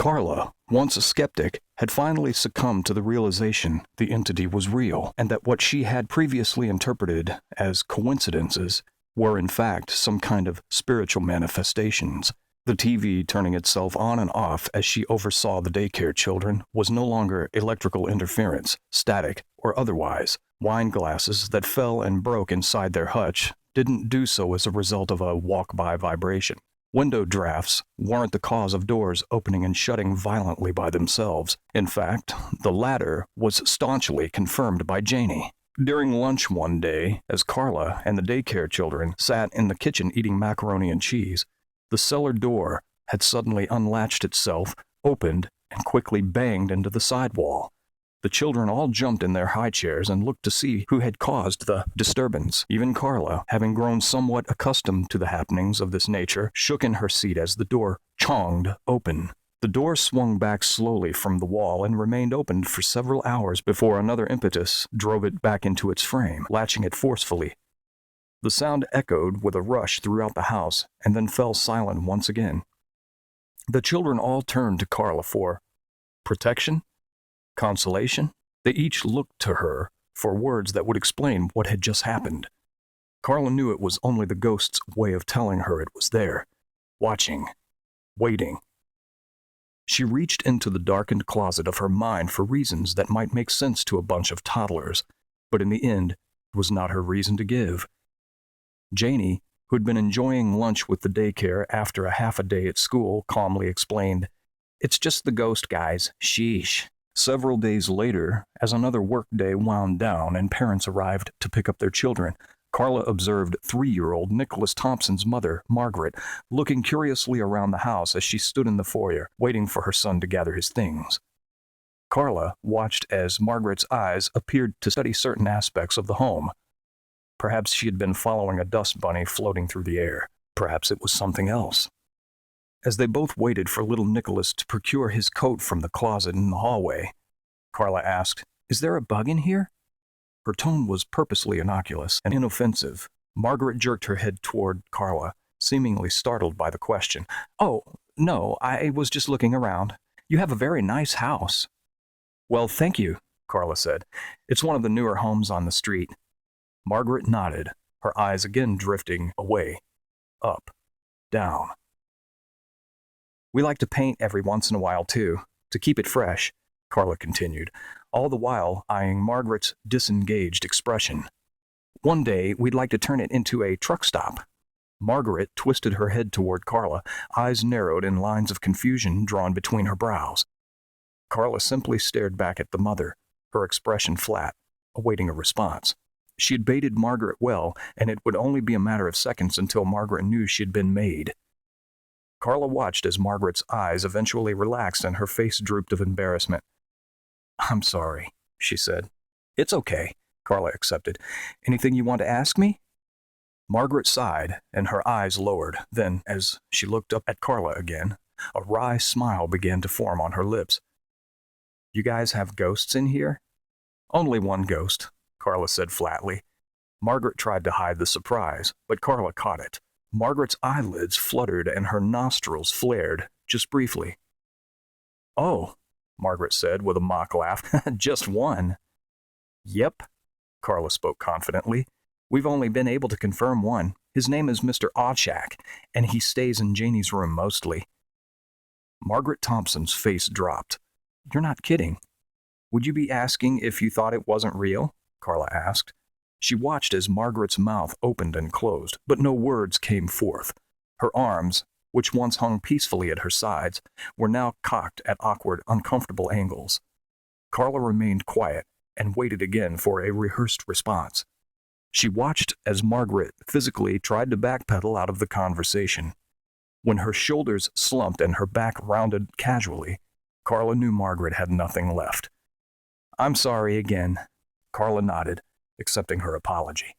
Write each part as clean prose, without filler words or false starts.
Carla, once a skeptic, had finally succumbed to the realization the entity was real, and that what she had previously interpreted as coincidences were in fact some kind of spiritual manifestations. The TV turning itself on and off as she oversaw the daycare children was no longer electrical interference, static or otherwise. Wine glasses that fell and broke inside their hutch didn't do so as a result of a walk-by vibration. Window drafts weren't the cause of doors opening and shutting violently by themselves. In fact, the latter was staunchly confirmed by Janie. During lunch one day, as Carla and the daycare children sat in the kitchen eating macaroni and cheese, the cellar door had suddenly unlatched itself, opened, and quickly banged into the sidewall. The children all jumped in their high chairs and looked to see who had caused the disturbance. Even Carla, having grown somewhat accustomed to the happenings of this nature, shook in her seat as the door chonged open. The door swung back slowly from the wall and remained open for several hours before another impetus drove it back into its frame, latching it forcefully. The sound echoed with a rush throughout the house and then fell silent once again. The children all turned to Carla for protection, consolation. They each looked to her for words that would explain what had just happened. Carla knew it was only the ghost's way of telling her it was there, watching, waiting. She reached into the darkened closet of her mind for reasons that might make sense to a bunch of toddlers, but in the end, it was not her reason to give. Janie, who had been enjoying lunch with the daycare after a half a day at school, calmly explained, "It's just the ghost, guys. Sheesh." Several days later, as another workday wound down and parents arrived to pick up their children, Carla observed 3-year-old Nicholas Thompson's mother, Margaret, looking curiously around the house as she stood in the foyer, waiting for her son to gather his things. Carla watched as Margaret's eyes appeared to study certain aspects of the home. Perhaps she had been following a dust bunny floating through the air. Perhaps it was something else. As they both waited for little Nicholas to procure his coat from the closet in the hallway, Carla asked, "Is there a bug in here?" Her tone was purposely innocuous and inoffensive. Margaret jerked her head toward Carla, seemingly startled by the question. "Oh, no, I was just looking around. You have a very nice house." "Well, thank you," Carla said. "It's one of the newer homes on the street." Margaret nodded, her eyes again drifting away, up, down. "We like to paint every once in a while, too, to keep it fresh," Carla continued, all the while eyeing Margaret's disengaged expression. "One day, we'd like to turn it into a truck stop." Margaret twisted her head toward Carla, eyes narrowed in lines of confusion drawn between her brows. Carla simply stared back at the mother, her expression flat, awaiting a response. She had baited Margaret well, and it would only be a matter of seconds until Margaret knew she had been made. Carla watched as Margaret's eyes eventually relaxed and her face drooped of embarrassment. "I'm sorry," she said. "It's okay," Carla accepted. "Anything you want to ask me?" Margaret sighed, and her eyes lowered. Then, as she looked up at Carla again, a wry smile began to form on her lips. "You guys have ghosts in here?" "Only one ghost," Carla said flatly. Margaret tried to hide the surprise, but Carla caught it. Margaret's eyelids fluttered and her nostrils flared, just briefly. "Oh," Margaret said with a mock laugh, "just one." "Yep," Carla spoke confidently. "We've only been able to confirm one. His name is Mr. Oddshak, and he stays in Janie's room mostly." Margaret Thompson's face dropped. "You're not kidding. Would you be asking if you thought it wasn't real?" Carla asked. She watched as Margaret's mouth opened and closed, but no words came forth. Her arms, which once hung peacefully at her sides, were now cocked at awkward, uncomfortable angles. Carla remained quiet and waited again for a rehearsed response. She watched as Margaret physically tried to backpedal out of the conversation. When her shoulders slumped and her back rounded casually, Carla knew Margaret had nothing left. "I'm sorry again," Carla nodded, accepting her apology.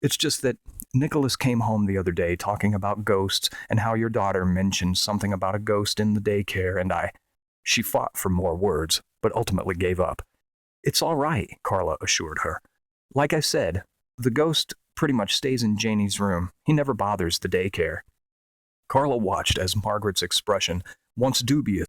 "It's just that Nicholas came home the other day talking about ghosts and how your daughter mentioned something about a ghost in the daycare, and She fought for more words, but ultimately gave up. "It's all right," Carla assured her. "Like I said, the ghost pretty much stays in Janie's room. He never bothers the daycare." Carla watched as Margaret's expression, once dubious